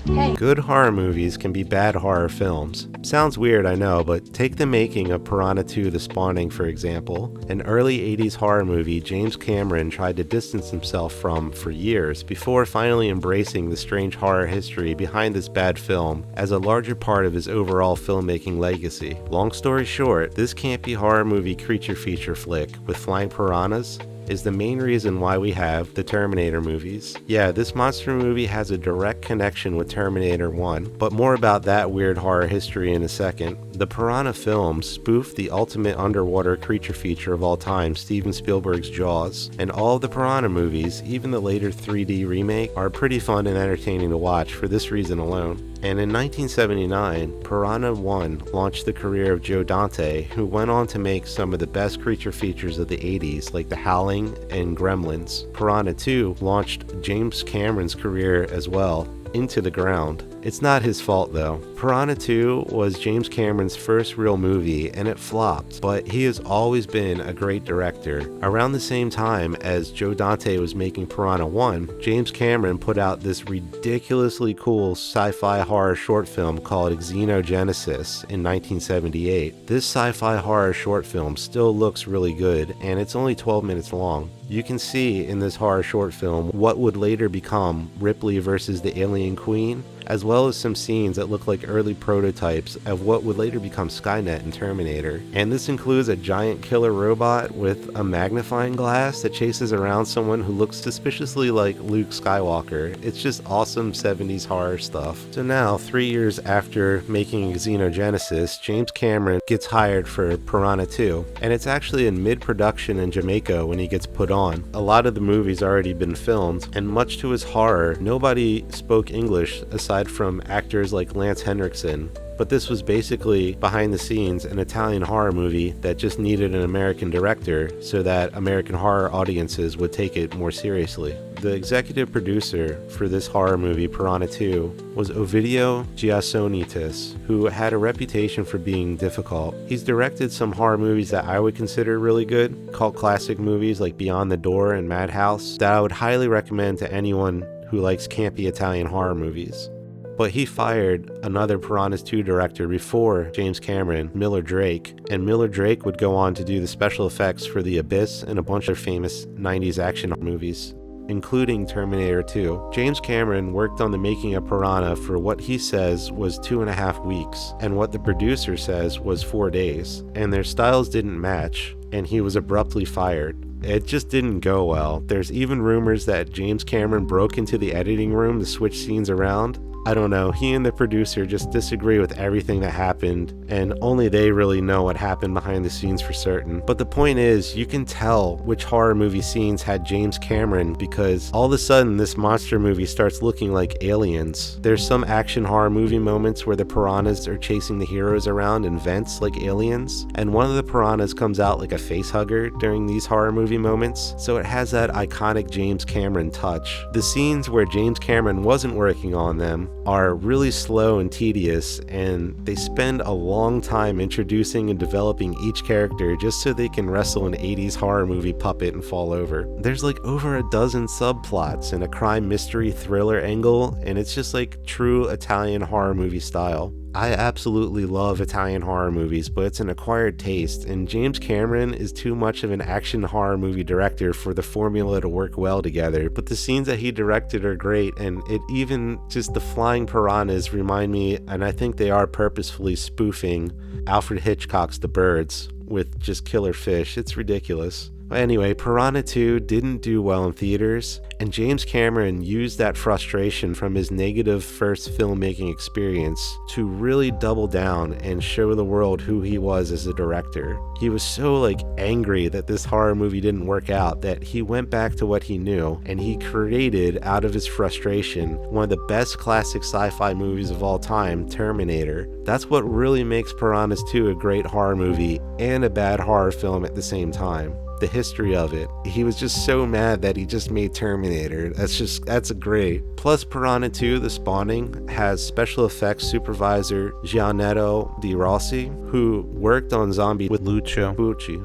Hey. Good horror movies can be bad horror films. Sounds weird, I know, but take the making of Piranha 2: The Spawning, for example. An early 80s horror movie James Cameron tried to distance himself from for years before finally embracing the strange horror history behind this bad film as a larger part of his overall filmmaking legacy. Long story short, this campy horror movie creature feature flick with flying piranhas is the main reason why we have the Terminator movies. Yeah, this monster movie has a direct connection with Terminator 1, but more about that weird horror history in a second. The Piranha films spoof the ultimate underwater creature feature of all time, Steven Spielberg's Jaws, and all of the Piranha movies, even the later 3D remake, are pretty fun and entertaining to watch for this reason alone. And in 1979, Piranha 1 launched the career of Joe Dante, who went on to make some of the best creature features of the 80s, like The Howling and Gremlins. Piranha 2 launched James Cameron's career as well, into the ground. It's not his fault though. Piranha 2 was James Cameron's first real movie and it flopped, but he has always been a great director. Around the same time as Joe Dante was making Piranha 1, James Cameron put out this ridiculously cool sci-fi horror short film called Xenogenesis in 1978. This sci-fi horror short film still looks really good and it's only 12 minutes long. You can see in this horror short film what would later become Ripley versus the Alien Queen, as well as some scenes that look like early prototypes of what would later become Skynet and Terminator. And this includes a giant killer robot with a magnifying glass that chases around someone who looks suspiciously like Luke Skywalker. It's just awesome 70s horror stuff. So now, 3 years after making Xenogenesis, James Cameron gets hired for Piranha 2, and it's actually in mid-production in Jamaica when he gets put on. A lot of the movie's already been filmed, and much to his horror, nobody spoke English aside from actors like Lance Henriksen. But this was basically, behind the scenes, an Italian horror movie that just needed an American director so that American horror audiences would take it more seriously. The executive producer for this horror movie, Piranha 2, was Ovidio Giassonitis, who had a reputation for being difficult. He's directed some horror movies that I would consider really good, cult classic movies like Beyond the Door and Madhouse, that I would highly recommend to anyone who likes campy Italian horror movies. But he fired another Piranhas 2 director before James Cameron, Miller Drake, and Miller Drake would go on to do the special effects for The Abyss and a bunch of famous 90s action movies, including Terminator 2. James Cameron worked on the making of Piranha for what he says was 2.5 weeks, and what the producer says was 4 days, and their styles didn't match, and he was abruptly fired. It just didn't go well. There's even rumors that James Cameron broke into the editing room to switch scenes around. I don't know, he and the producer just disagree with everything that happened, and only they really know what happened behind the scenes for certain. But the point is, you can tell which horror movie scenes had James Cameron because all of a sudden this monster movie starts looking like Aliens. There's some action horror movie moments where the piranhas are chasing the heroes around in vents like aliens, and one of the piranhas comes out like a face hugger during these horror movie moments, so it has that iconic James Cameron touch. The scenes where James Cameron wasn't working on them are really slow and tedious, and they spend a long time introducing and developing each character just so they can wrestle an 80s horror movie puppet and fall over. There's like over a dozen subplots and a crime mystery thriller angle, and it's just like true Italian horror movie style. I absolutely love Italian horror movies, but it's an acquired taste, and James Cameron is too much of an action horror movie director for the formula to work well together. But the scenes that he directed are great, and it even just the flying piranhas remind me, and I think they are purposefully spoofing Alfred Hitchcock's The Birds with just killer fish. It's ridiculous. Anyway, Piranha 2 didn't do well in theaters, and James Cameron used that frustration from his negative first filmmaking experience to really double down and show the world who he was as a director. He was so angry that this horror movie didn't work out that he went back to what he knew, and he created, out of his frustration, one of the best classic sci-fi movies of all time, Terminator. That's what really makes Piranhas 2 a great horror movie and a bad horror film at the same time. The history of it. He was just so mad that he just made Terminator. That's great. Plus, Piranha 2: The Spawning has special effects supervisor Gianetto Di Rossi, who worked on Zombie with Lucio Fulci.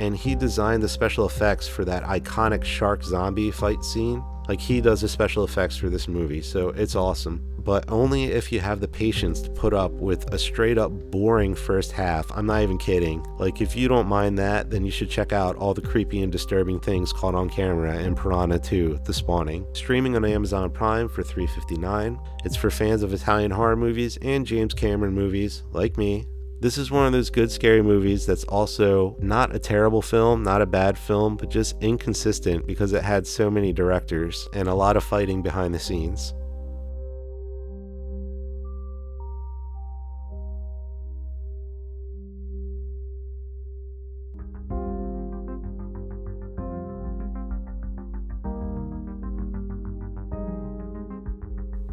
And he designed the special effects for that iconic shark zombie fight scene. Like, he does the special effects for this movie, so it's awesome. But only if you have the patience to put up with a straight up boring first half. I'm not even kidding. Like, if you don't mind that, then you should check out all the creepy and disturbing things caught on camera in Piranha 2: The Spawning. Streaming on Amazon Prime for $3.59. It's for fans of Italian horror movies and James Cameron movies, like me. This is one of those good scary movies that's also not a terrible film, not a bad film, but just inconsistent because it had so many directors and a lot of fighting behind the scenes.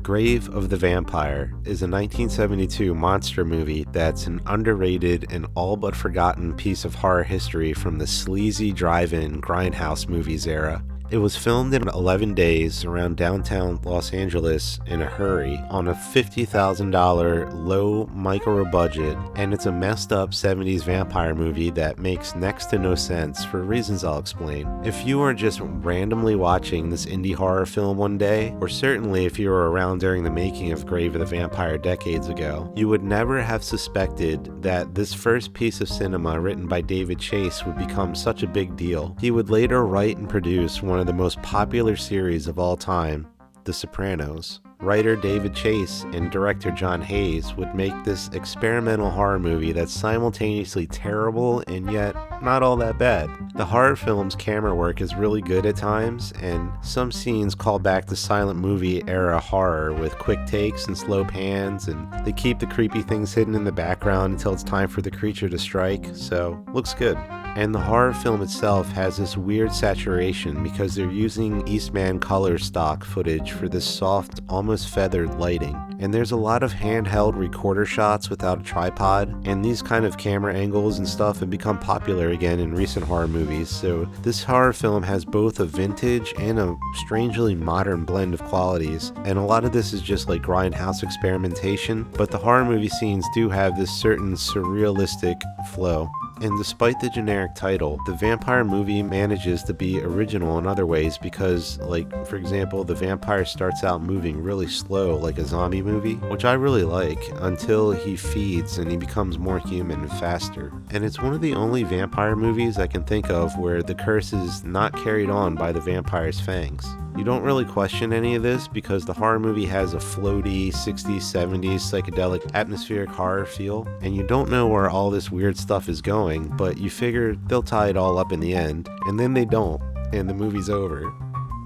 Grave of the Vampire is a 1972 monster movie that's an underrated and all but forgotten piece of horror history from the sleazy drive-in grindhouse movies era. It was filmed in 11 days around downtown Los Angeles in a hurry on a $50,000 low micro budget, and it's a messed up 70s vampire movie that makes next to no sense for reasons I'll explain. If you are just randomly watching this indie horror film one day, or certainly if you were around during the making of Grave of the Vampire decades ago, you would never have suspected that this first piece of cinema written by David Chase would become such a big deal. He would later write and produce one of the most popular series of all time, The Sopranos. Writer David Chase and director John Hayes would make this experimental horror movie that's simultaneously terrible and yet not all that bad. The horror film's camera work is really good at times, and some scenes call back to silent movie era horror with quick takes and slow pans, and they keep the creepy things hidden in the background until it's time for the creature to strike, so looks good. And the horror film itself has this weird saturation because they're using Eastman color stock footage for this soft, almost feathered lighting. And there's a lot of handheld recorder shots without a tripod, and these kind of camera angles and stuff have become popular again in recent horror movies. So this horror film has both a vintage and a strangely modern blend of qualities, and a lot of this is just like grindhouse experimentation, but the horror movie scenes do have this certain surrealistic flow. And despite the generic title, the vampire movie manages to be original in other ways because, like, for example, the vampire starts out moving really slow like a zombie movie, which I really like, until he feeds and he becomes more human and faster. And it's one of the only vampire movies I can think of where the curse is not carried on by the vampire's fangs. You don't really question any of this because the horror movie has a floaty 60s, 70s psychedelic atmospheric horror feel, and you don't know where all this weird stuff is going, but you figure they'll tie it all up in the end, and then they don't, and the movie's over.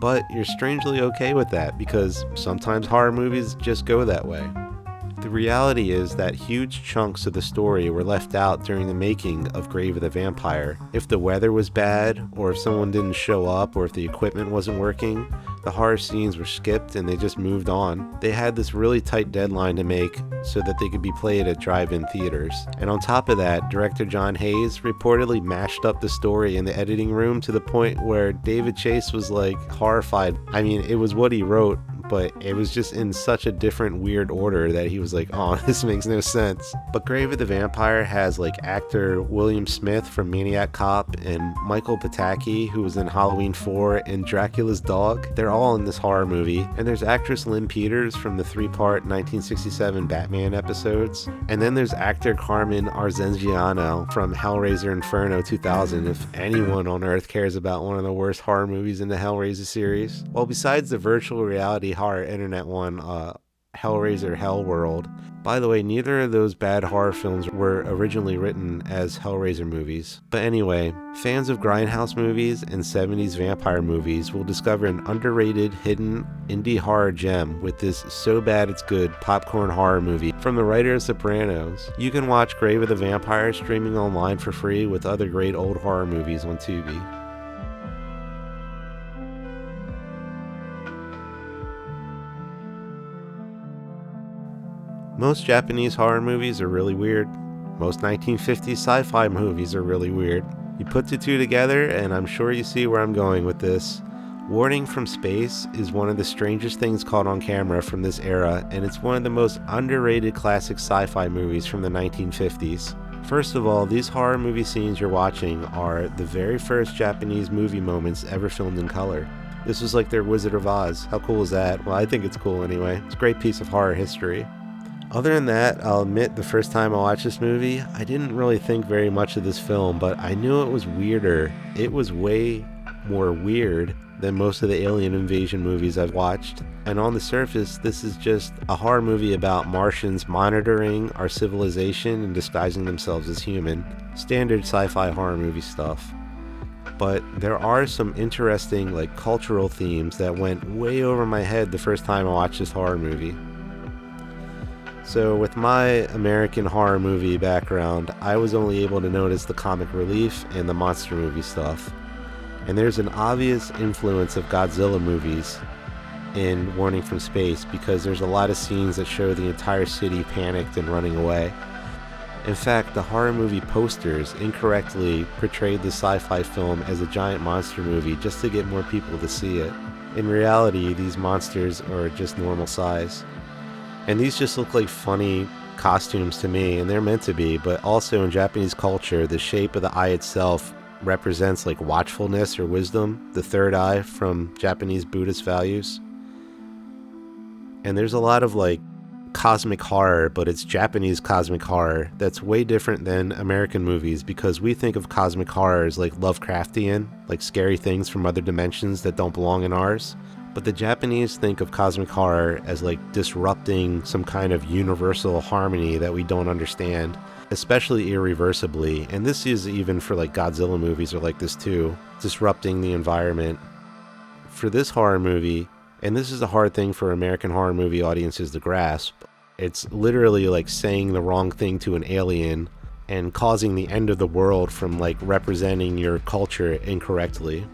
But you're strangely okay with that because sometimes horror movies just go that way. The reality is that huge chunks of the story were left out during the making of Grave of the Vampire. If the weather was bad, or if someone didn't show up, or if the equipment wasn't working, the horror scenes were skipped and they just moved on. They had this really tight deadline to make so that they could be played at drive-in theaters. And on top of that, director John Hayes reportedly mashed up the story in the editing room to the point where David Chase was like horrified. I mean, it was what he wrote, but it was just in such a different weird order that he was like, oh, this makes no sense. But Grave of the Vampire has like actor William Smith from Maniac Cop and Michael Pataki, who was in Halloween 4 and Dracula's Dog. They're all in this horror movie. And there's actress Lynn Peters from the 3-part 1967 Batman episodes. And then there's actor Carmen Arzenziano from Hellraiser Inferno 2000, if anyone on earth cares about one of the worst horror movies in the Hellraiser series. Well, besides the virtual reality horror internet one, Hellraiser Hellworld. By the way, neither of those bad horror films were originally written as Hellraiser movies. But anyway, fans of grindhouse movies and 70s vampire movies will discover an underrated, hidden indie horror gem with this so bad it's good popcorn horror movie from the writer of Sopranos. You can watch Grave of the Vampire streaming online for free with other great old horror movies on Tubi. Most Japanese horror movies are really weird. Most 1950s sci-fi movies are really weird. You put the two together, and I'm sure you see where I'm going with this. Warning from Space is one of the strangest things caught on camera from this era, and it's one of the most underrated classic sci-fi movies from the 1950s. First of all, these horror movie scenes you're watching are the very first Japanese movie moments ever filmed in color. This was like their Wizard of Oz. How cool is that? Well, I think it's cool anyway. It's a great piece of horror history. Other than that, I'll admit the first time I watched this movie, I didn't really think very much of this film, but I knew it was weirder. It was way more weird than most of the alien invasion movies I've watched. And on the surface, this is just a horror movie about Martians monitoring our civilization and disguising themselves as human. Standard sci-fi horror movie stuff. But there are some interesting cultural themes that went way over my head the first time I watched this horror movie. So with my American horror movie background, I was only able to notice the comic relief and the monster movie stuff. And there's an obvious influence of Godzilla movies in Warning from Space because there's a lot of scenes that show the entire city panicked and running away. In fact, the horror movie posters incorrectly portrayed the sci-fi film as a giant monster movie just to get more people to see it. In reality, these monsters are just normal size. And these just look like funny costumes to me, and they're meant to be, but also in Japanese culture, the shape of the eye itself represents watchfulness or wisdom, the third eye from Japanese Buddhist values. And there's a lot of cosmic horror, but it's Japanese cosmic horror that's way different than American movies because we think of cosmic horror as Lovecraftian, scary things from other dimensions that don't belong in ours. But the Japanese think of cosmic horror as disrupting some kind of universal harmony that we don't understand, especially irreversibly. And this is even for Godzilla movies are like this too, disrupting the environment. For this horror movie, and this is a hard thing for American horror movie audiences to grasp, it's literally saying the wrong thing to an alien and causing the end of the world from representing your culture incorrectly.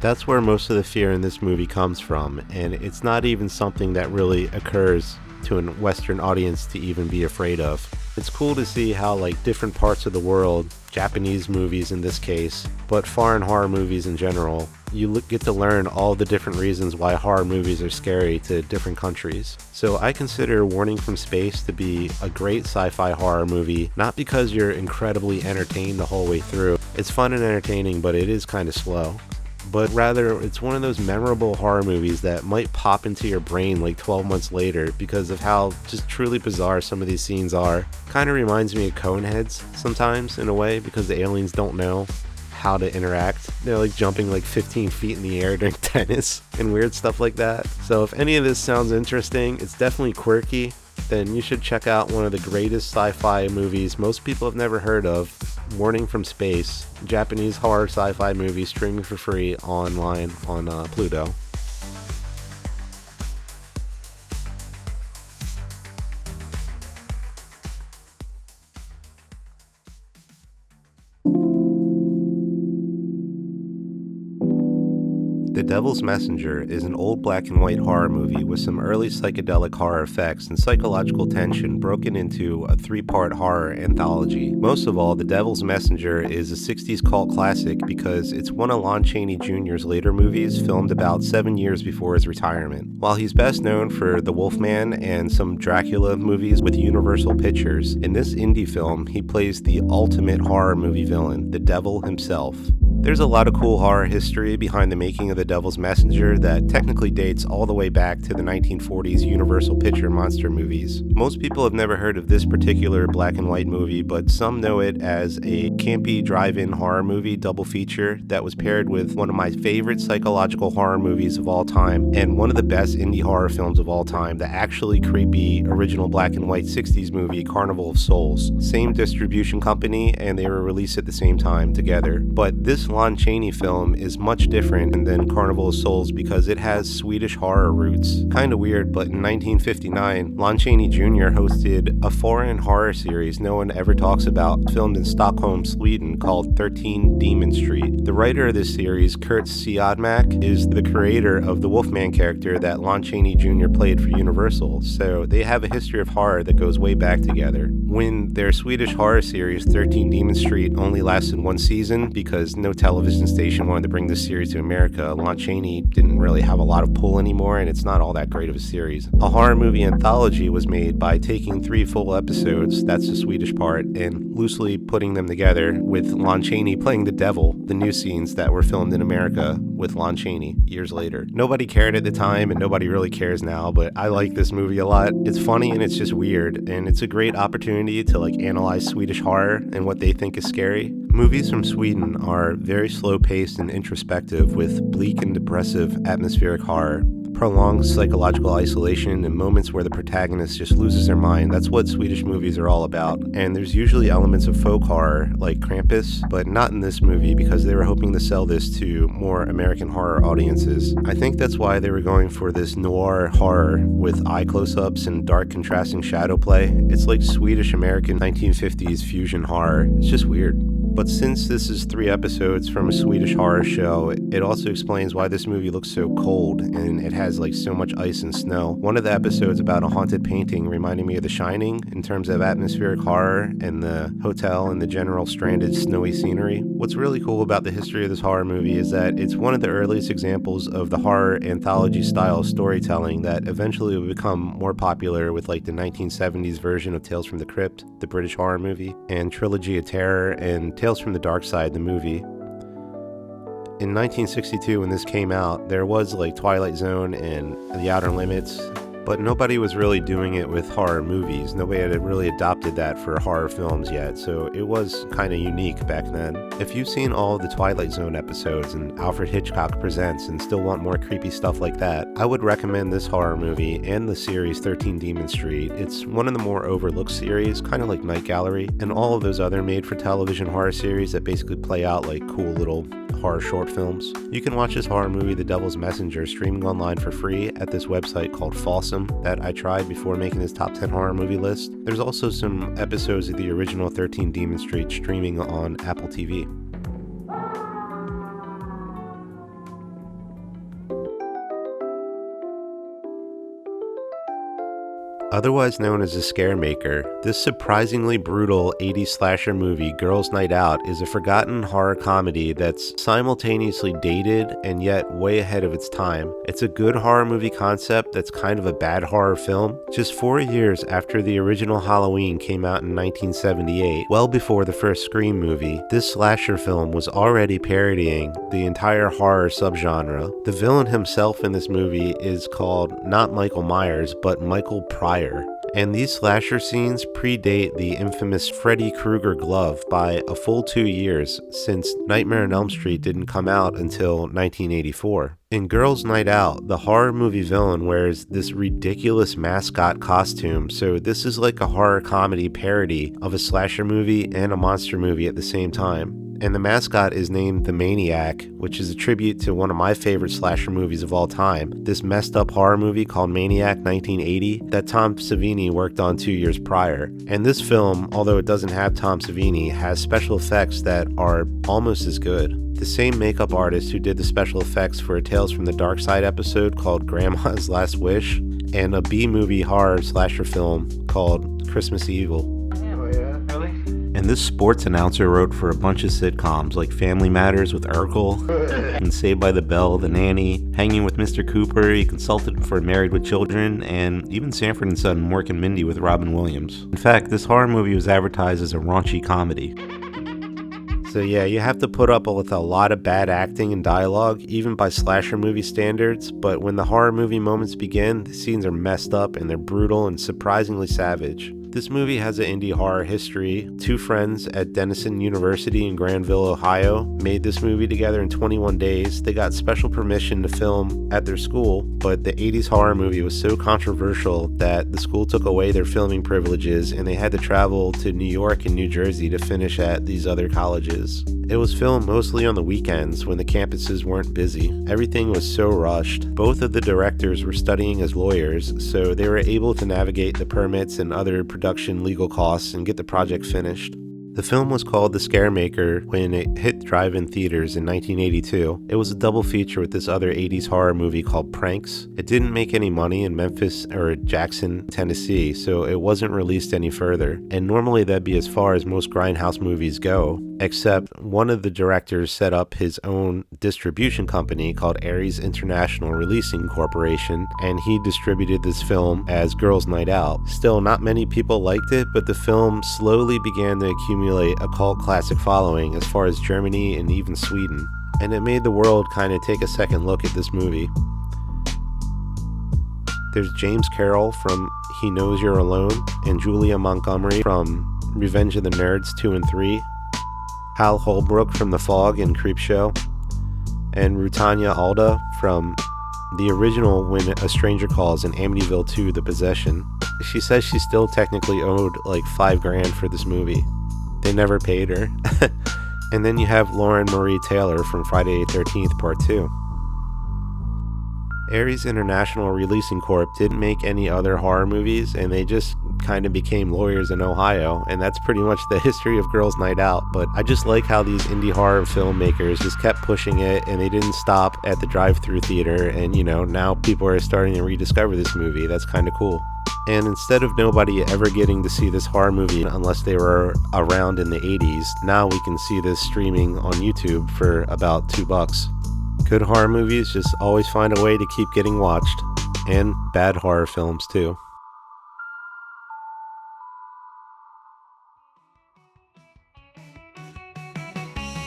That's where most of the fear in this movie comes from, and it's not even something that really occurs to a Western audience to even be afraid of. It's cool to see how different parts of the world, Japanese movies in this case, but foreign horror movies in general, you get to learn all the different reasons why horror movies are scary to different countries. So I consider Warning from Space to be a great sci-fi horror movie, not because you're incredibly entertained the whole way through. It's fun and entertaining, but it is kind of slow. But rather, it's one of those memorable horror movies that might pop into your brain 12 months later because of how just truly bizarre some of these scenes are. Kind of reminds me of Coneheads sometimes, in a way, because the aliens don't know how to interact. They're jumping 15 feet in the air during tennis and weird stuff like that. So if any of this sounds interesting, it's definitely quirky, then you should check out one of the greatest sci-fi movies most people have never heard of, Warning from Space, Japanese horror sci-fi movie streaming for free online on Pluto. The Devil's Messenger is an old black and white horror movie with some early psychedelic horror effects and psychological tension broken into a 3-part horror anthology. Most of all, The Devil's Messenger is a 60s cult classic because it's one of Lon Chaney Jr.'s later movies filmed about 7 years before his retirement. While he's best known for The Wolfman and some Dracula movies with Universal Pictures, in this indie film he plays the ultimate horror movie villain, the devil himself. There's a lot of cool horror history behind the making of The Devil's Messenger that technically dates all the way back to the 1940s Universal Picture monster movies. Most people have never heard of this particular black and white movie, but some know it as a campy drive-in horror movie double feature that was paired with one of my favorite psychological horror movies of all time and one of the best indie horror films of all time, the actually creepy original black and white 60s movie Carnival of Souls. Same distribution company, and they were released at the same time together. But this Lon Chaney film is much different than Carnival of Souls because it has Swedish horror roots. Kinda weird, but in 1959, Lon Chaney Jr. hosted a foreign horror series no one ever talks about, filmed in Stockholm, Sweden, called 13 Demon Street. The writer of this series, Kurt Siodmak, is the creator of the Wolfman character that Lon Chaney Jr. played for Universal, so they have a history of horror that goes way back together. When their Swedish horror series, 13 Demon Street, only lasted one season because no television station wanted to bring this series to America, Lon Chaney didn't really have a lot of pull anymore, and it's not all that great of a series. A horror movie anthology was made by taking 3 full episodes, that's the Swedish part, and loosely putting them together with Lon Chaney playing the devil, the new scenes that were filmed in America with Lon Chaney years later. Nobody cared at the time, and nobody really cares now, but I like this movie a lot. It's funny and it's just weird, and it's a great opportunity to analyze Swedish horror and what they think is scary. Movies from Sweden are very slow-paced and introspective with bleak and depressive atmospheric horror, prolonged psychological isolation, and moments where the protagonist just loses their mind. That's what Swedish movies are all about. And there's usually elements of folk horror like Krampus, but not in this movie because they were hoping to sell this to more American horror audiences. I think that's why they were going for this noir horror with eye close-ups and dark contrasting shadow play. It's like Swedish-American 1950s fusion horror. It's just weird. But since this is 3 episodes from a Swedish horror show, it also explains why this movie looks so cold and it has so much ice and snow. One of the episodes about a haunted painting reminding me of The Shining in terms of atmospheric horror and the hotel and the general stranded snowy scenery. What's really cool about the history of this horror movie is that it's one of the earliest examples of the horror anthology style storytelling that eventually would become more popular with the 1970s version of Tales from the Crypt, the British horror movie, and Trilogy of Terror and Tales from the Dark Side, the movie. In 1962, when this came out, there was Twilight Zone and The Outer Limits, but nobody was really doing it with horror movies. Nobody had really adopted that for horror films yet, so it was kind of unique back then. If you've seen all of the Twilight Zone episodes and Alfred Hitchcock Presents and still want more creepy stuff like that, I would recommend this horror movie and the series 13 Demon Street. It's one of the more overlooked series, kind of like Night Gallery, and all of those other made-for-television horror series that basically play out like cool little horror short films. You can watch this horror movie, The Devil's Messenger, streaming online for free at this website called Folsom that I tried before making this top 10 horror movie list. There's also some episodes of the original 13 Demon Street streaming on Apple TV. Otherwise known as a scare maker, this surprisingly brutal 80s slasher movie, Girls' Night Out, is a forgotten horror comedy that's simultaneously dated and yet way ahead of its time. It's a good horror movie concept that's kind of a bad horror film. Just 4 years after the original Halloween came out in 1978, well before the first Scream movie, this slasher film was already parodying the entire horror subgenre. The villain himself in this movie is called not Michael Myers, but Michael Pryor. And these slasher scenes predate the infamous Freddy Krueger glove by a full 2 years, since Nightmare on Elm Street didn't come out until 1984. In Girls' Night Out, the horror movie villain wears this ridiculous mascot costume, so this is like a horror comedy parody of a slasher movie and a monster movie at the same time. And the mascot is named the Maniac, which is a tribute to one of my favorite slasher movies of all time, this messed up horror movie called Maniac 1980 that Tom Savini worked on 2 years prior. And this film, although it doesn't have Tom Savini, has special effects that are almost as good. The same makeup artist who did the special effects for a Tales from the Dark Side episode called Grandma's Last Wish, and a B-movie horror slasher film called Christmas Evil. And this sports announcer wrote for a bunch of sitcoms like Family Matters with Urkel, and Saved by the Bell, The Nanny, Hanging with Mr. Cooper. He consulted for Married with Children, and even Sanford and Son, Mork and Mindy with Robin Williams. In fact, this horror movie was advertised as a raunchy comedy. So yeah, you have to put up with a lot of bad acting and dialogue, even by slasher movie standards, but when the horror movie moments begin, the scenes are messed up and they're brutal and surprisingly savage. This movie has an indie horror history. 2 friends at Denison University in Granville, Ohio, made this movie together in 21 days. They got special permission to film at their school, but the 80s horror movie was so controversial that the school took away their filming privileges and they had to travel to New York and New Jersey to finish at these other colleges. It was filmed mostly on the weekends when the campuses weren't busy. Everything was so rushed. Both of the directors were studying as lawyers, so they were able to navigate the permits and other production legal costs and get the project finished. The film was called The Scaremaker when it hit drive-in theaters in 1982. It was a double feature with this other 80s horror movie called Pranks. It didn't make any money in Memphis or Jackson, Tennessee, so it wasn't released any further. And normally that'd be as far as most grindhouse movies go, except one of the directors set up his own distribution company called Ares International Releasing Corporation, and he distributed this film as Girls' Night Out. Still, not many people liked it, but the film slowly began to accumulate a cult classic following as far as Germany and even Sweden, and it made the world kind of take a second look at this movie. There's James Carroll from He Knows You're Alone, and Julia Montgomery from Revenge of the Nerds 2 and 3, Hal Holbrook from The Fog and Creepshow, and Rutanya Alda from the original When a Stranger Calls and Amityville 2 The Possession. She says she still technically owed like $5,000 for this movie. They never paid her. And then you have Lauren Marie Taylor from Friday the 13th Part 2. Ares International Releasing Corp didn't make any other horror movies, and they just kind of became lawyers in Ohio, and that's pretty much the history of Girls' Night Out. But I just like how these indie horror filmmakers just kept pushing it, and they didn't stop at the drive-through theater, and now people are starting to rediscover this movie. That's kind of cool. And instead of nobody ever getting to see this horror movie unless they were around in the 80s, now we can see this streaming on YouTube for about $2. Good horror movies just always find a way to keep getting watched, and bad horror films too.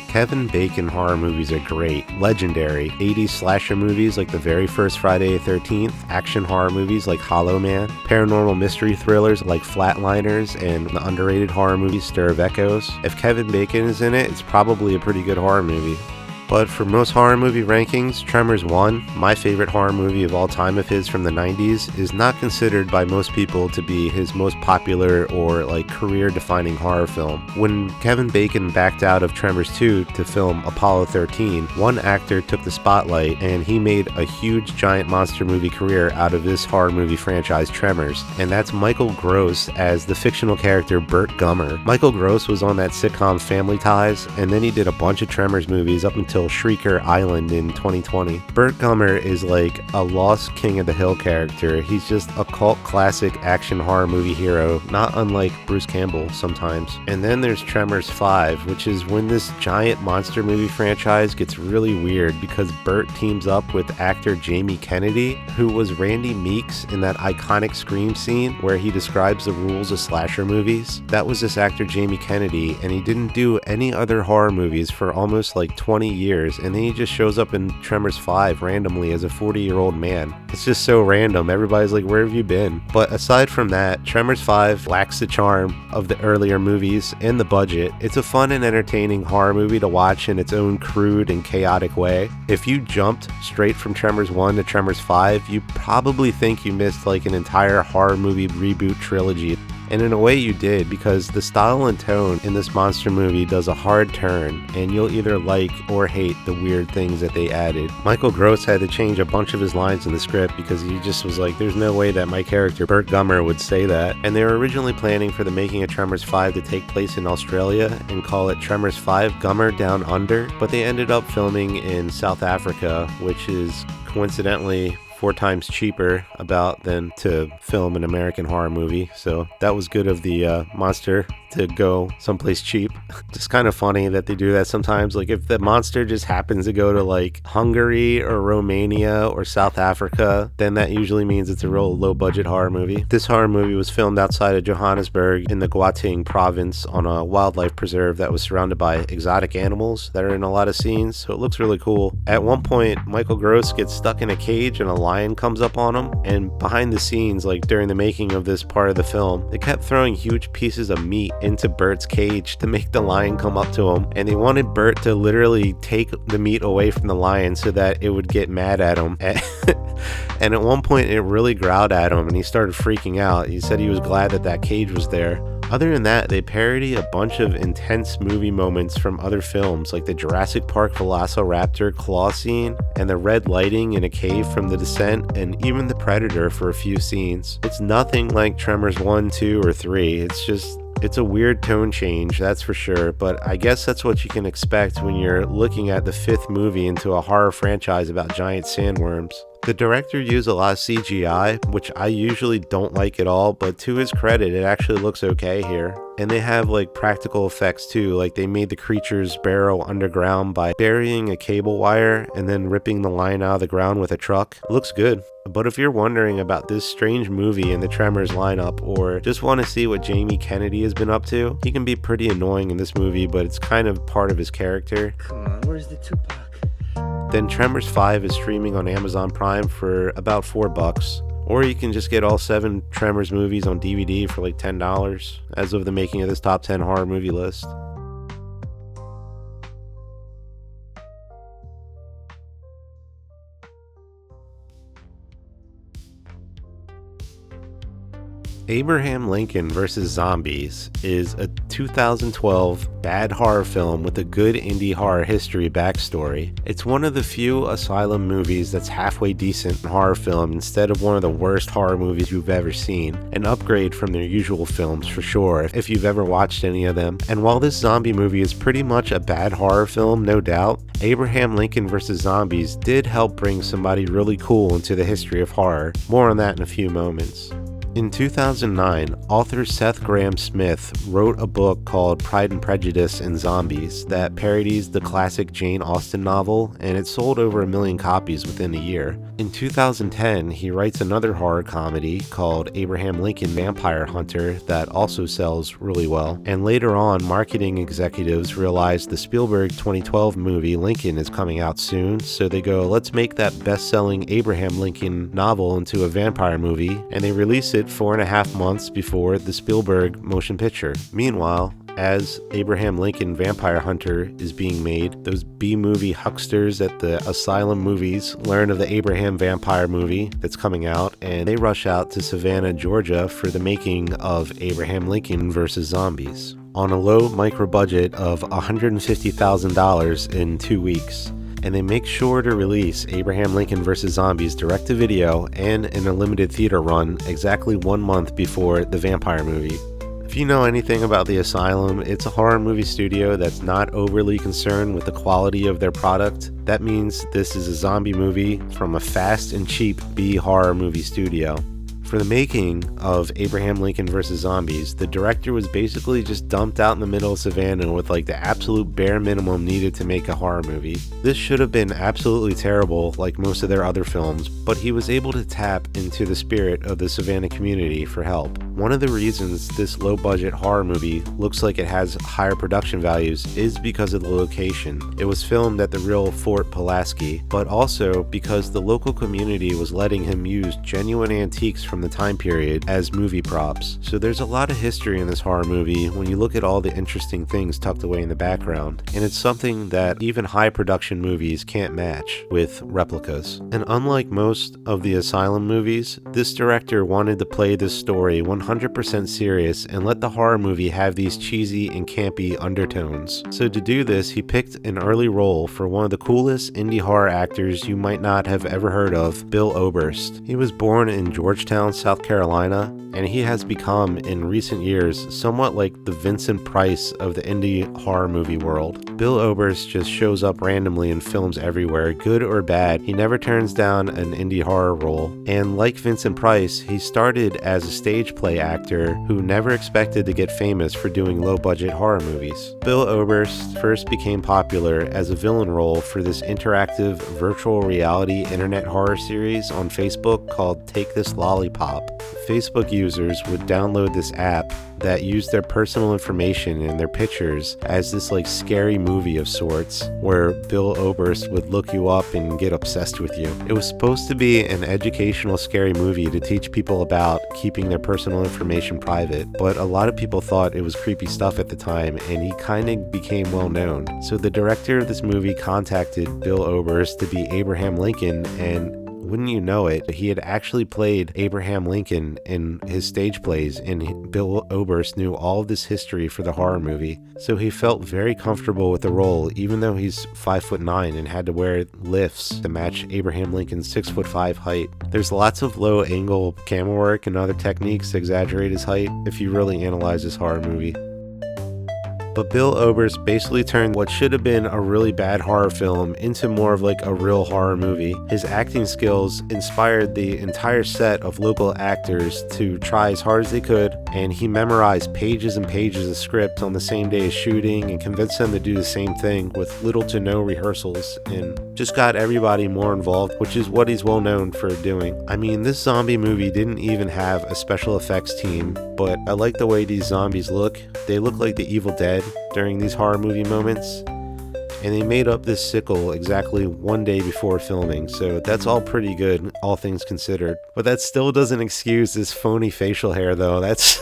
Kevin Bacon horror movies are great, legendary. 80s slasher movies like the very first Friday the 13th, action horror movies like Hollow Man, paranormal mystery thrillers like Flatliners, and the underrated horror movie Stir of Echoes. If Kevin Bacon is in it, it's probably a pretty good horror movie. But for most horror movie rankings, Tremors 1, my favorite horror movie of all time of his from the 90s, is not considered by most people to be his most popular or career-defining horror film. When Kevin Bacon backed out of Tremors 2 to film Apollo 13, one actor took the spotlight and he made a huge giant monster movie career out of this horror movie franchise, Tremors, and that's Michael Gross as the fictional character Burt Gummer. Michael Gross was on that sitcom Family Ties, and then he did a bunch of Tremors movies up until Shrieker Island in 2020. Burt Gummer is like a lost King of the Hill character. He's just a cult classic action horror movie hero, not unlike Bruce Campbell sometimes. And then there's Tremors 5, which is when this giant monster movie franchise gets really weird because Burt teams up with actor Jamie Kennedy, who was Randy Meeks in that iconic Scream scene where he describes the rules of slasher movies. That was this actor Jamie Kennedy, and he didn't do any other horror movies for almost 20 years, and then he just shows up in Tremors 5 randomly as a 40-year-old man. It's just so random. Everybody's like, where have you been? But aside from that, Tremors 5 lacks the charm of the earlier movies and the budget. It's a fun and entertaining horror movie to watch in its own crude and chaotic way. If you jumped straight from Tremors 1 to Tremors 5, you probably think you missed an entire horror movie reboot trilogy. And in a way you did, because the style and tone in this monster movie does a hard turn, and you'll either like or hate the weird things that they added. Michael Gross had to change a bunch of his lines in the script because he just was like, there's no way that my character Burt Gummer would say that. And they were originally planning for the making of Tremors 5 to take place in Australia and call it Tremors 5 Gummer Down Under, but they ended up filming in South Africa, which is coincidentally 4 times cheaper than to film an American horror movie. So that was good of the monster to go someplace cheap. Just kind of funny that they do that sometimes. If the monster just happens to go to Hungary or Romania or South Africa, then that usually means it's a real low budget horror movie. This horror movie was filmed outside of Johannesburg in the Gauteng province on a wildlife preserve that was surrounded by exotic animals that are in a lot of scenes, so it looks really cool. At one point, Michael Gross gets stuck in a cage and a lion comes up on him, and behind the scenes, during the making of this part of the film, they kept throwing huge pieces of meat into Bert's cage to make the lion come up to him, and they wanted Bert to literally take the meat away from the lion so that it would get mad at him. And at one point it really growled at him and he started freaking out. He said he was glad that cage was there. Other than that, they parody a bunch of intense movie moments from other films, like the Jurassic Park Velociraptor claw scene, and the red lighting in a cave from The Descent, and even The Predator for a few scenes. It's nothing like Tremors 1, 2, or 3. It's a weird tone change, that's for sure, but I guess that's what you can expect when you're looking at the 5th movie into a horror franchise about giant sandworms. The director used a lot of CGI, which I usually don't like at all, but to his credit, it actually looks okay here. And they have like practical effects too, like they made the creatures burrow underground by burying a cable wire and then ripping the line out of the ground with a truck. It looks good. But if you're wondering about this strange movie in the Tremors lineup, or just want to see what Jamie Kennedy has been up to, he can be pretty annoying in this movie, but it's kind of part of his character. Come on, where's the Tupac? Then Tremors 5 is streaming on Amazon Prime for about $4. Or you can just get all 7 Tremors movies on DVD for like $10 as of the making of this top 10 horror movie list. Abraham Lincoln vs. Zombies is a 2012 bad horror film with a good indie horror history backstory. It's one of the few Asylum movies that's halfway decent in horror film instead of one of the worst horror movies you've ever seen. An upgrade from their usual films for sure, if you've ever watched any of them. And while this zombie movie is pretty much a bad horror film, no doubt, Abraham Lincoln vs. Zombies did help bring somebody really cool into the history of horror. More on that in a few moments. In 2009, author Seth Grahame-Smith wrote a book called Pride and Prejudice and Zombies that parodies the classic Jane Austen novel, and it sold over 1 million copies within a year. In 2010, he writes another horror comedy called Abraham Lincoln Vampire Hunter that also sells really well. And later on, marketing executives realized the Spielberg 2012 movie Lincoln is coming out soon, so they go, let's make that best-selling Abraham Lincoln novel into a vampire movie, and they release it 4.5 months before the Spielberg motion picture. Meanwhile, as Abraham Lincoln Vampire Hunter is being made, those B-movie hucksters at the Asylum movies learn of the Abraham Vampire movie that's coming out, and they rush out to Savannah, Georgia for the making of Abraham Lincoln vs. Zombies on a low micro budget of $150,000 in 2 weeks. And they make sure to release Abraham Lincoln vs. Zombies direct-to-video and in a limited theater run exactly 1 month before the vampire movie. If you know anything about the Asylum, it's a horror movie studio that's not overly concerned with the quality of their product. That means this is a zombie movie from a fast and cheap B-horror movie studio. For the making of Abraham Lincoln vs. Zombies, the director was basically just dumped out in the middle of Savannah with like the absolute bare minimum needed to make a horror movie. This should have been absolutely terrible like most of their other films, but he was able to tap into the spirit of the Savannah community for help. One of the reasons this low-budget horror movie looks like it has higher production values is because of the location. It was filmed at the real Fort Pulaski, but also because the local community was letting him use genuine antiques from the time period as movie props. So there's a lot of history in this horror movie when you look at all the interesting things tucked away in the background, and it's something that even high production movies can't match with replicas. And unlike most of the Asylum movies, this director wanted to play this story 100% serious and let the horror movie have these cheesy and campy undertones. So to do this, he picked an early role for one of the coolest indie horror actors you might not have ever heard of, Bill Oberst. He was born in Georgetown, South Carolina, and he has become, in recent years, somewhat like the Vincent Price of the indie horror movie world. Bill Oberst just shows up randomly in films everywhere, good or bad. He never turns down an indie horror role. And like Vincent Price, he started as a stage play actor who never expected to get famous for doing low-budget horror movies. Bill Oberst first became popular as a villain role for this interactive virtual reality internet horror series on Facebook called Take This Lollipop. Facebook users would download this app that used their personal information and their pictures as this like scary movie of sorts where Bill Oberst would look you up and get obsessed with you. It was supposed to be an educational scary movie to teach people about keeping their personal information private, but a lot of people thought it was creepy stuff at the time, and he kind of became well known. So the director of this movie contacted Bill Oberst to be Abraham Lincoln, and wouldn't you know it, he had actually played Abraham Lincoln in his stage plays, and Bill Oberst knew all of this history for the horror movie. So he felt very comfortable with the role, even though he's 5'9" and had to wear lifts to match Abraham Lincoln's 6'5" height. There's lots of low angle camera work and other techniques to exaggerate his height if you really analyze this horror movie. But Bill Oberst basically turned what should have been a really bad horror film into more of like a real horror movie. His acting skills inspired the entire set of local actors to try as hard as they could, and he memorized pages and pages of script on the same day as shooting and convinced them to do the same thing with little to no rehearsals, and just got everybody more involved, which is what he's well known for doing. I mean, this zombie movie didn't even have a special effects team, but I like the way these zombies look. They look like the Evil Dead during these horror movie moments, and they made up this sickle exactly one day before filming, so that's all pretty good, all things considered. But that still doesn't excuse this phony facial hair, though. That's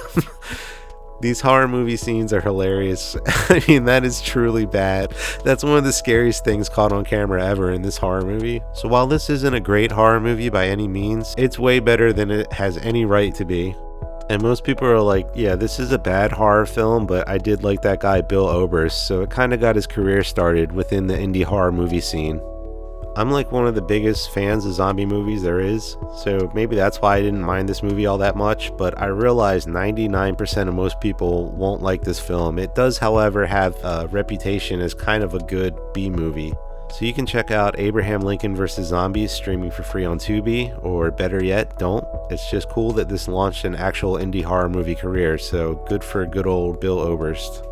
these horror movie scenes are hilarious. I mean, that is truly bad. That's one of the scariest things caught on camera ever in this horror movie. So while this isn't a great horror movie by any means, it's way better than it has any right to be. And most people are like, yeah, this is a bad horror film, but I did like that guy Bill Oberst, so it kind of got his career started within the indie horror movie scene. I'm like one of the biggest fans of zombie movies there is, so maybe that's why I didn't mind this movie all that much, but I realize 99% of most people won't like this film. It does, however, have a reputation as kind of a good B movie. So you can check out Abraham Lincoln vs. Zombies streaming for free on Tubi, or better yet, don't. It's just cool that this launched an actual indie horror movie career, so good for good old Bill Oberst.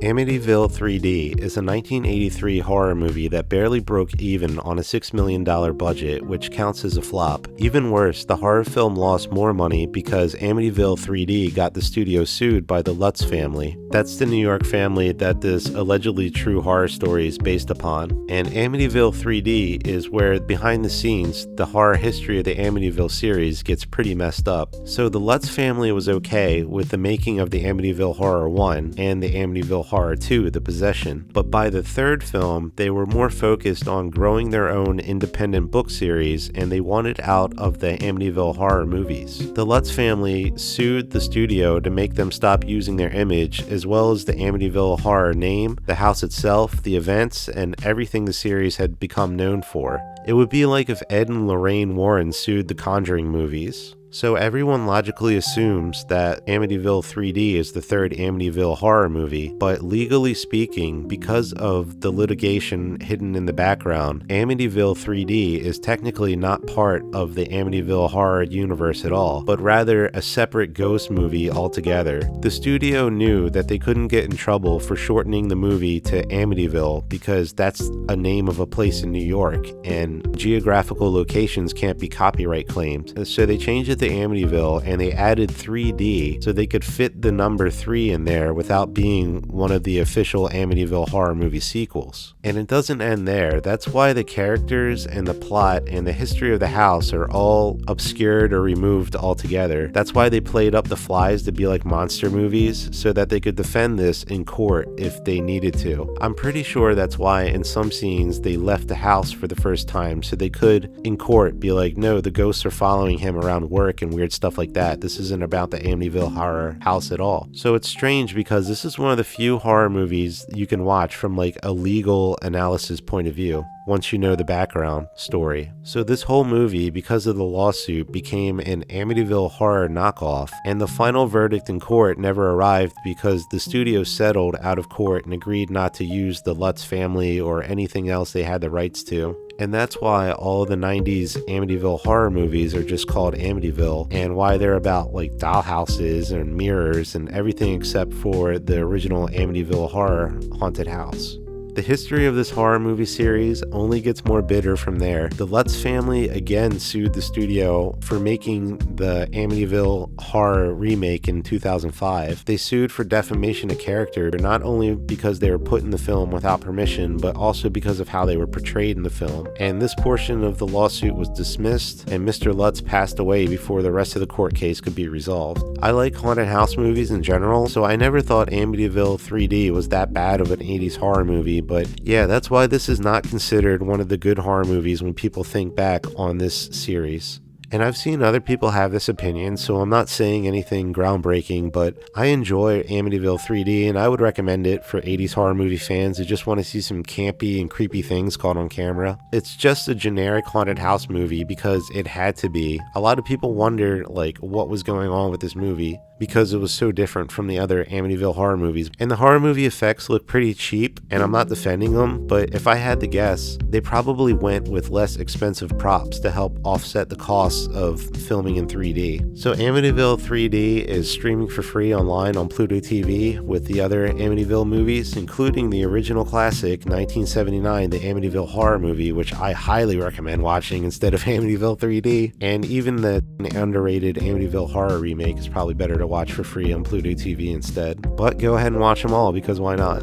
Amityville 3D is a 1983 horror movie that barely broke even on a $6 million budget, which counts as a flop. Even worse, the horror film lost more money because Amityville 3D got the studio sued by the Lutz family. That's the New York family that this allegedly true horror story is based upon. And Amityville 3D is where, behind the scenes, the horror history of the Amityville series gets pretty messed up. So the Lutz family was okay with the making of the Amityville Horror 1 and the Amityville Horror 2, The Possession, but by the third film, they were more focused on growing their own independent book series, and they wanted out of the Amityville horror movies. The Lutz family sued the studio to make them stop using their image, as well as the Amityville horror name, the house itself, the events, and everything the series had become known for. It would be like if Ed and Lorraine Warren sued the Conjuring movies. So everyone logically assumes that Amityville 3D is the third Amityville horror movie, but legally speaking, because of the litigation hidden in the background, Amityville 3D is technically not part of the Amityville horror universe at all, but rather a separate ghost movie altogether. The studio knew that they couldn't get in trouble for shortening the movie to Amityville because that's a name of a place in New York, and geographical locations can't be copyright claimed. So they changed it to Amityville, and they added 3D so they could fit the number 3 in there without being one of the official Amityville horror movie sequels. And it doesn't end there. That's why the characters and the plot and the history of the house are all obscured or removed altogether. That's why they played up the flies to be like monster movies, so that they could defend this in court if they needed to. I'm pretty sure that's why in some scenes they left the house for the first time, so they could in court be like, no, the ghosts are following him around work and weird stuff like that. This isn't about the Amityville horror house at all. So it's strange because this is one of the few horror movies you can watch from like a legal analysis point of view, once you know the background story. So this whole movie, because of the lawsuit, became an Amityville horror knockoff, and the final verdict in court never arrived because the studio settled out of court and agreed not to use the Lutz family or anything else they had the rights to. And that's why all of the 90s Amityville horror movies are just called Amityville, and why they're about like dollhouses and mirrors and everything except for the original Amityville horror haunted house. The history of this horror movie series only gets more bitter from there. The Lutz family again sued the studio for making the Amityville horror remake in 2005. They sued for defamation of character, not only because they were put in the film without permission, but also because of how they were portrayed in the film. And this portion of the lawsuit was dismissed, and Mr. Lutz passed away before the rest of the court case could be resolved. I like haunted house movies in general, so I never thought Amityville 3D was that bad of an 80s horror movie, but yeah, that's why this is not considered one of the good horror movies when people think back on this series. And I've seen other people have this opinion, so I'm not saying anything groundbreaking, but I enjoy Amityville 3D and I would recommend it for 80s horror movie fans who just want to see some campy and creepy things caught on camera. It's just a generic haunted house movie because it had to be. A lot of people wonder what was going on with this movie because it was so different from the other Amityville horror movies. And the horror movie effects look pretty cheap, and I'm not defending them, but if I had to guess, they probably went with less expensive props to help offset the costs of filming in 3D. So Amityville 3D is streaming for free online on Pluto TV with the other Amityville movies, including the original classic 1979, the Amityville horror movie, which I highly recommend watching instead of Amityville 3D. And even the underrated Amityville horror remake is probably better to watch for free on Pluto TV instead. But go ahead and watch them all, because why not?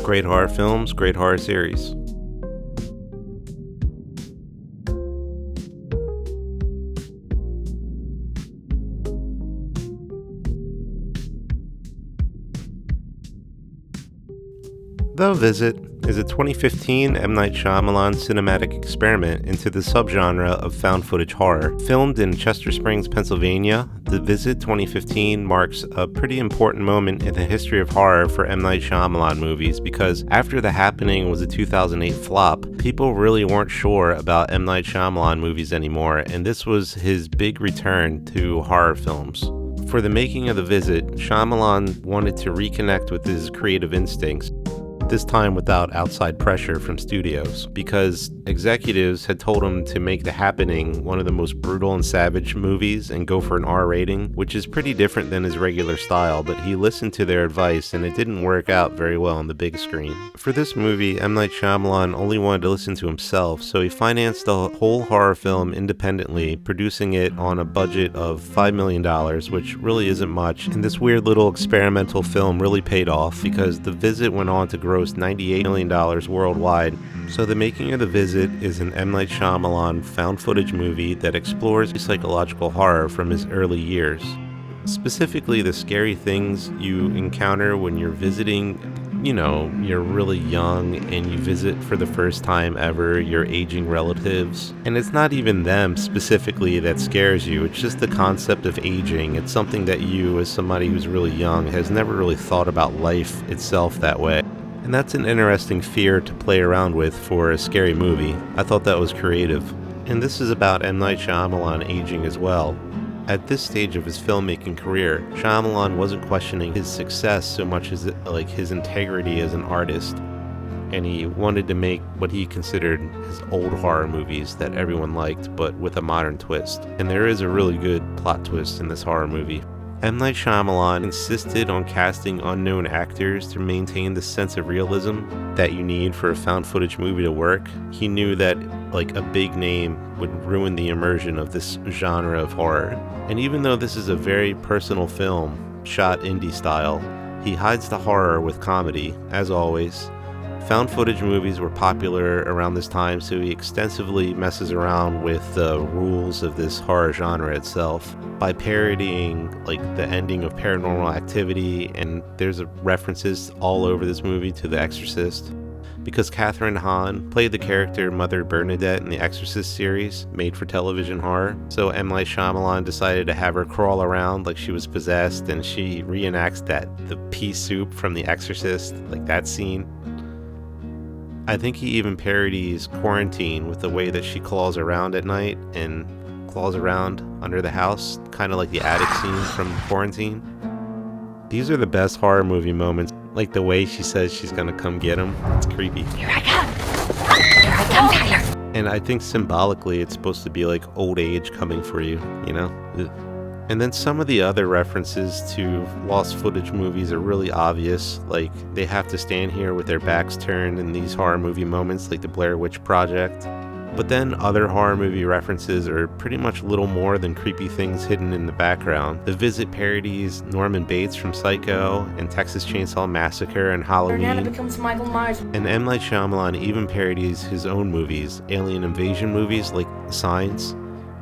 Great horror films, great horror series. The Visit is a 2015 M. Night Shyamalan cinematic experiment into the subgenre of found footage horror. Filmed in Chester Springs, Pennsylvania, The Visit 2015 marks a pretty important moment in the history of horror for M. Night Shyamalan movies because after The Happening was a 2008 flop, people really weren't sure about M. Night Shyamalan movies anymore, and this was his big return to horror films. For the making of The Visit, Shyamalan wanted to reconnect with his creative instincts, this time without outside pressure from studios, because executives had told him to make The Happening one of the most brutal and savage movies and go for an R rating, which is pretty different than his regular style, but he listened to their advice and it didn't work out very well on the big screen. For this movie, M. Night Shyamalan only wanted to listen to himself, so he financed the whole horror film independently, producing it on a budget of $5 million, which really isn't much, and this weird little experimental film really paid off because The Visit went on to gross $98 million worldwide. So The Making of The Visit is an M. Night Shyamalan found footage movie that explores psychological horror from his early years. Specifically the scary things you encounter when you're visiting, you're really young and you visit for the first time ever your aging relatives. And it's not even them specifically that scares you, it's just the concept of aging. It's something that you, as somebody who's really young, has never really thought about life itself that way. And that's an interesting fear to play around with for a scary movie. I thought that was creative. And this is about M. Night Shyamalan aging as well. At this stage of his filmmaking career, Shyamalan wasn't questioning his success so much as his integrity as an artist. And he wanted to make what he considered his old horror movies that everyone liked, but with a modern twist. And there is a really good plot twist in this horror movie. M. Night Shyamalan insisted on casting unknown actors to maintain the sense of realism that you need for a found footage movie to work. He knew that a big name would ruin the immersion of this genre of horror. And even though this is a very personal film, shot indie style, he hides the horror with comedy, as always. Found footage movies were popular around this time, so he extensively messes around with the rules of this horror genre itself by parodying the ending of Paranormal Activity, and there's references all over this movie to The Exorcist. Because Kathryn Hahn played the character Mother Bernadette in the Exorcist series, made for television horror, so M. Night Shyamalan decided to have her crawl around like she was possessed, and she reenacts the pea soup from The Exorcist, that scene. I think he even parodies Quarantine with the way that she claws around at night and claws around under the house, kind of like the attic scene from Quarantine. These are the best horror movie moments, like the way she says she's gonna come get him. It's creepy. Here I come! Here I come, Tyler! And I think symbolically it's supposed to be old age coming for you, Ugh. And then some of the other references to lost footage movies are really obvious, they have to stand here with their backs turned in these horror movie moments, like the Blair Witch Project. But then other horror movie references are pretty much little more than creepy things hidden in the background. The Visit parodies Norman Bates from Psycho and Texas Chainsaw Massacre and Halloween. Nana becomes Michael Myers. And M. Night Shyamalan even parodies his own movies, alien invasion movies like Signs,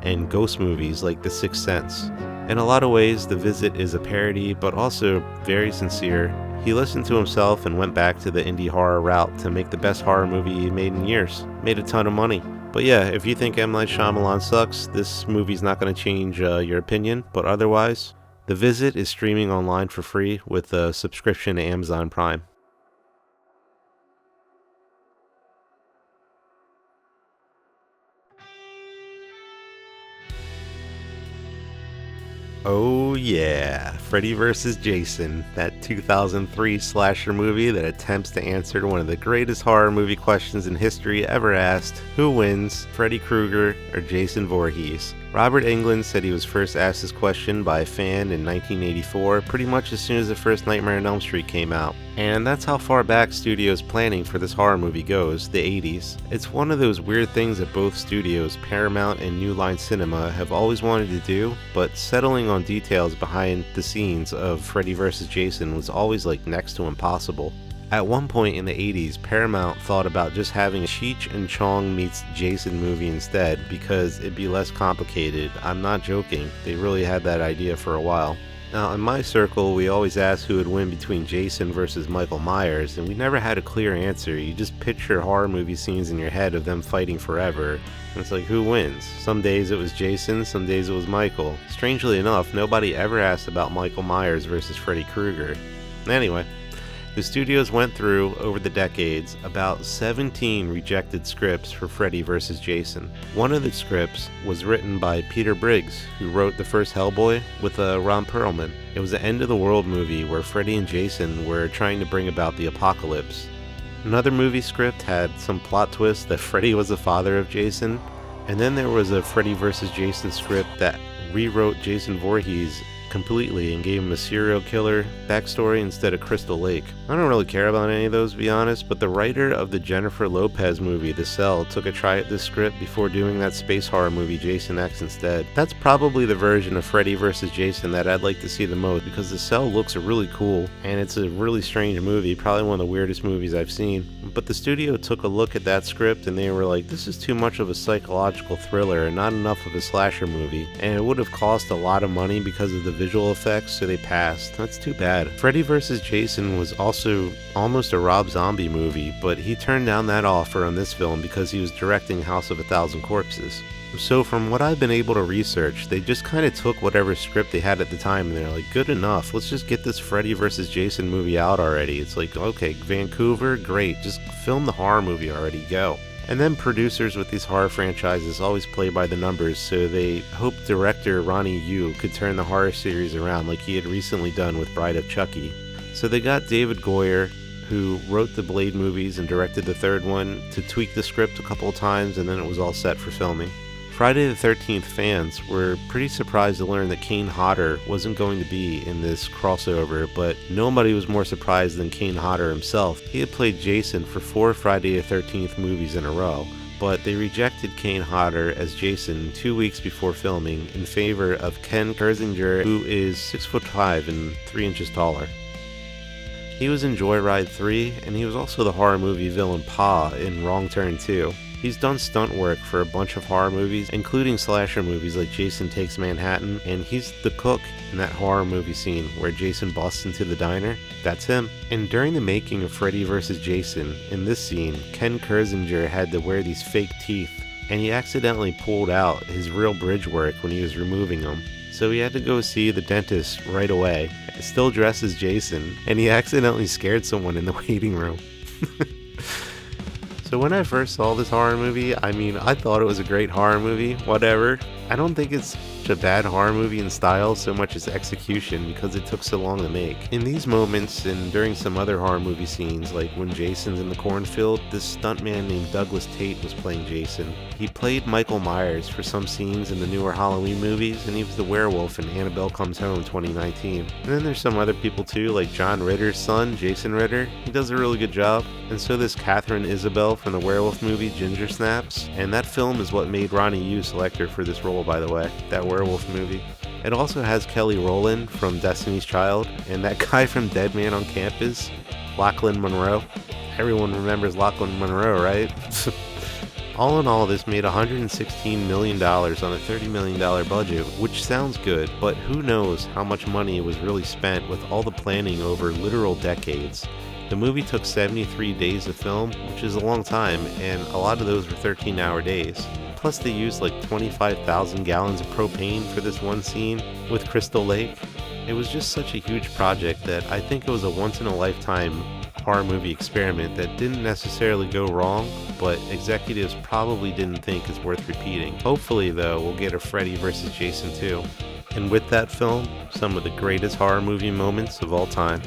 and ghost movies like The Sixth Sense. In a lot of ways, The Visit is a parody, but also very sincere. He listened to himself and went back to the indie horror route to make the best horror movie he made in years. Made a ton of money. But yeah, if you think M. Night Shyamalan sucks, this movie's not going to change your opinion, but otherwise, The Visit is streaming online for free with a subscription to Amazon Prime. Oh yeah, Freddy vs. Jason, that 2003 slasher movie that attempts to answer one of the greatest horror movie questions in history ever asked: who wins, Freddy Krueger or Jason Voorhees? Robert Englund said he was first asked this question by a fan in 1984, pretty much as soon as the first Nightmare on Elm Street came out. And that's how far back studios' planning for this horror movie goes, the 80s. It's one of those weird things that both studios, Paramount and New Line Cinema, have always wanted to do, but settling on details behind the scenes of Freddy vs. Jason was always like next to impossible. At one point in the 80s, Paramount thought about just having a Cheech and Chong meets Jason movie instead because it'd be less complicated. I'm not joking, they really had that idea for a while. Now, in my circle, we always asked who would win between Jason versus Michael Myers, and we never had a clear answer. You just picture horror movie scenes in your head of them fighting forever, and it's like, who wins? Some days it was Jason, some days it was Michael. Strangely enough, nobody ever asked about Michael Myers versus Freddy Krueger. Anyway, the studios went through, over the decades, about 17 rejected scripts for Freddy vs. Jason. One of the scripts was written by Peter Briggs, who wrote the first Hellboy with Ron Perlman. It was an end-of-the-world movie where Freddy and Jason were trying to bring about the apocalypse. Another movie script had some plot twists that Freddy was the father of Jason, and then there was a Freddy vs. Jason script that rewrote Jason Voorhees completely and gave him a serial killer backstory instead of Crystal Lake. I don't really care about any of those, to be honest, but the writer of the Jennifer Lopez movie The Cell took a try at this script before doing that space horror movie Jason X instead. That's probably the version of Freddy vs. Jason that I'd like to see the most, because The Cell looks really cool and it's a really strange movie, probably one of the weirdest movies I've seen. But the studio took a look at that script and they were like, this is too much of a psychological thriller and not enough of a slasher movie, and it would have cost a lot of money because of the visual effects, so they passed. That's too bad. Freddy vs. Jason was also almost a Rob Zombie movie, but he turned down that offer on this film because he was directing House of a Thousand Corpses. So from what I've been able to research, they just kind of took whatever script they had at the time and they're like, good enough, let's just get this Freddy vs. Jason movie out already. It's like, okay, Vancouver, great, just film the horror movie already, go. And then producers with these horror franchises always play by the numbers, so they hoped director Ronnie Yu could turn the horror series around like he had recently done with Bride of Chucky. So they got David Goyer, who wrote the Blade movies and directed the third one, to tweak the script a couple of times, and then it was all set for filming. Friday the 13th fans were pretty surprised to learn that Kane Hodder wasn't going to be in this crossover, but nobody was more surprised than Kane Hodder himself. He had played Jason for 4 Friday the 13th movies in a row, but they rejected Kane Hodder as Jason 2 weeks before filming in favor of Ken Kirzinger, who is 6'5" and 3 inches taller. He was in Joyride 3, and he was also the horror movie villain Pa in Wrong Turn 2. He's done stunt work for a bunch of horror movies, including slasher movies like Jason Takes Manhattan, and he's the cook in that horror movie scene where Jason busts into the diner. That's him. And during the making of Freddy vs. Jason, in this scene, Ken Kirzinger had to wear these fake teeth, and he accidentally pulled out his real bridge work when he was removing them. So he had to go see the dentist right away, still dressed as Jason, and he accidentally scared someone in the waiting room. So when I first saw this horror movie, I thought it was a great horror movie, whatever. I don't think it's a bad horror movie in style so much as execution because it took so long to make. In these moments and during some other horror movie scenes, like when Jason's in the cornfield, this stuntman named Douglas Tate was playing Jason. He played Michael Myers for some scenes in the newer Halloween movies, and he was the werewolf in Annabelle Comes Home 2019. And then there's some other people too, like John Ritter's son, Jason Ritter. He does a really good job. And so does Catherine Isabel from the werewolf movie Ginger Snaps. And that film is what made Ronnie Yu select her for this role, by the way, that werewolf movie. It also has Kelly Rowland from Destiny's Child, and that guy from Dead Man on Campus, Lachlan Monroe. Everyone remembers Lachlan Monroe, right? All in all, this made $116 million on a $30 million budget, which sounds good, but who knows how much money was really spent with all the planning over literal decades. The movie took 73 days to film, which is a long time, and a lot of those were 13-hour days. Plus they used like 25,000 gallons of propane for this one scene with Crystal Lake. It was just such a huge project that I think it was a once-in-a-lifetime horror movie experiment that didn't necessarily go wrong, but executives probably didn't think it's worth repeating. Hopefully though, we'll get a Freddy vs. Jason 2. And with that film, some of the greatest horror movie moments of all time.